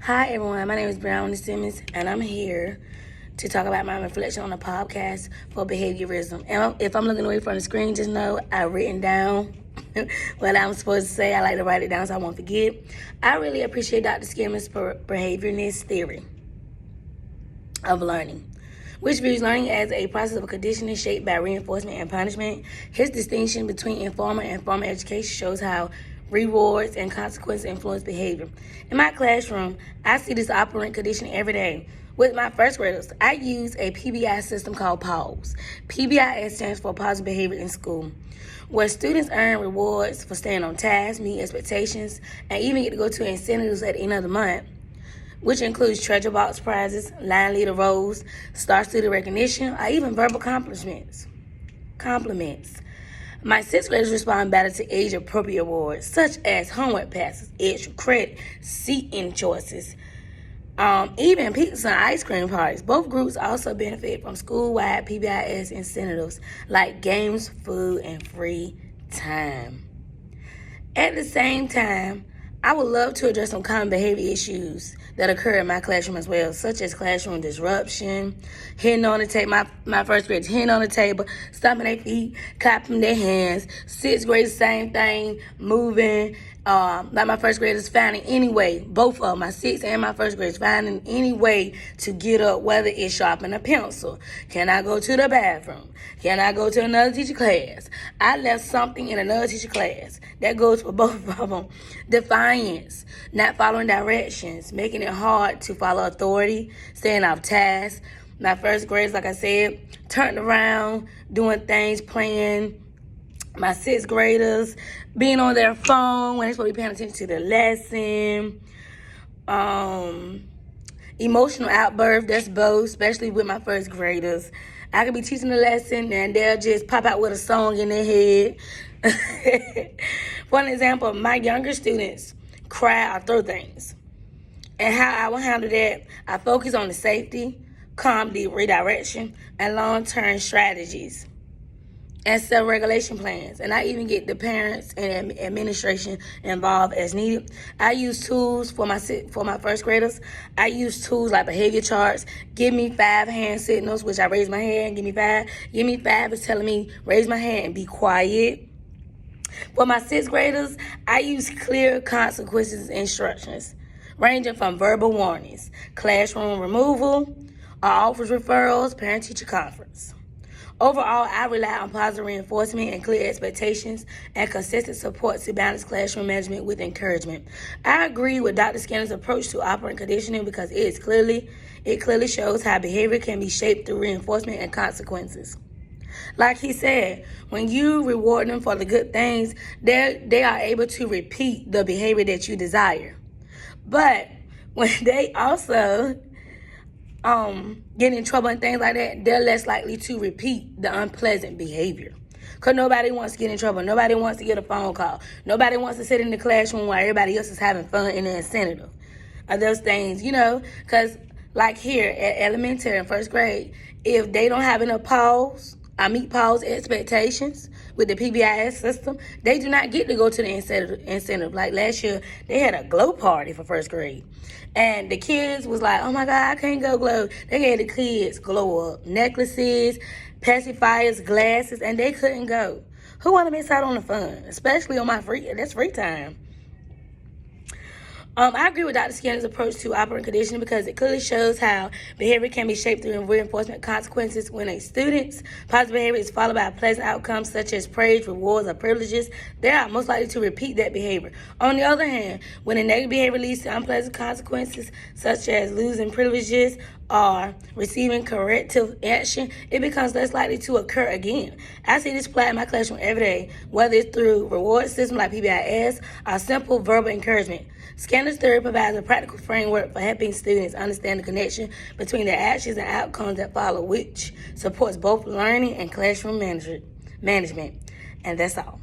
Hi everyone, my name is Brown Simmons and I'm here to talk about my reflection on the podcast for behaviorism. And if I'm looking away from the screen, just know I've written down what I'm supposed to say. I like to write it down so I won't forget. I really appreciate Dr. Skinner's behaviorist theory of learning, which views learning as a process of conditioning shaped by reinforcement and punishment. His distinction between informal and formal education shows how rewards and consequences influence behavior. In my classroom, I see this operant conditioning every day. With my first graders, I use a PBI system called PAWS. PBI stands for Positive Behavior in School, where students earn rewards for staying on task, meet expectations, and even get to go to incentives at the end of the month, which includes treasure box prizes, line leader roles, star student recognition, or even verbal compliments. My sixth graders respond better to age-appropriate awards, such as homework passes, extra credit, seating choices, even pizza and ice cream parties. Both groups also benefit from school-wide PBIS incentives like games, food, and free time. At the same time, I would love to address some common behavior issues that occur in my classroom as well, such as classroom disruption, hitting on the table, my first graders hitting on the table, stomping their feet, clapping their hands. Sixth graders, same thing, moving. Like my first graders finding any way, both of them, my sixth and my first graders, finding any way to get up, whether it's sharpening a pencil. Can I go to the bathroom? Can I go to another teacher class? I left something in another teacher class. That goes for both of them. Defiance, not following directions, making it hard to follow authority, staying off task. My first graders, like I said, turning around, doing things, playing. My sixth graders being on their phone when they're supposed to be paying attention to the lesson. Emotional outburst, that's both, especially with my first graders. I could be teaching a lesson and they'll just pop out with a song in their head. For an example, my younger students cry or throw things. And how I will handle that, I focus on the safety, calm, deep redirection, and long-term strategies and self-regulation plans. And I even get the parents and administration involved as needed. I use tools for my first graders. I use tools like behavior charts. Give me 5 hand signals, which I raise my hand, give me 5. Give me 5 is telling me raise my hand and be quiet. For my sixth graders, I use clear consequences instructions, ranging from verbal warnings, classroom removal, or office referrals, parent-teacher conference. Overall, I rely on positive reinforcement and clear expectations and consistent support to balance classroom management with encouragement. I agree with Dr. Skinner's approach to operant conditioning because it clearly shows how behavior can be shaped through reinforcement and consequences. Like he said, when you reward them for the good things, they are able to repeat the behavior that you desire. But when they also get in trouble and things like that, they're less likely to repeat the unpleasant behavior. Because nobody wants to get in trouble. Nobody wants to get a phone call. Nobody wants to sit in the classroom while everybody else is having fun in the incentive. Or those things, because like here at elementary and first grade, if they don't have enough pause, I meet pause expectations with the PBIS system, they do not get to go to the incentive. Like last year, they had a glow party for first grade. And the kids was like, oh my God, I can't go glow. They gave the kids glow up necklaces, pacifiers, glasses, and they couldn't go. Who want to miss out on the fun? Especially on that's free time. I agree with Dr. Skinner's approach to operant conditioning because it clearly shows how behavior can be shaped through reinforcement consequences. When a student's positive behavior is followed by pleasant outcomes such as praise, rewards, or privileges, they are most likely to repeat that behavior. On the other hand, when a negative behavior leads to unpleasant consequences such as losing privileges or receiving corrective action, it becomes less likely to occur again. I see this play in my classroom every day, whether it's through reward systems like PBIS or simple verbal encouragement. Skinner's theory provides a practical framework for helping students understand the connection between their actions and outcomes that follow, which supports both learning and classroom management. And that's all.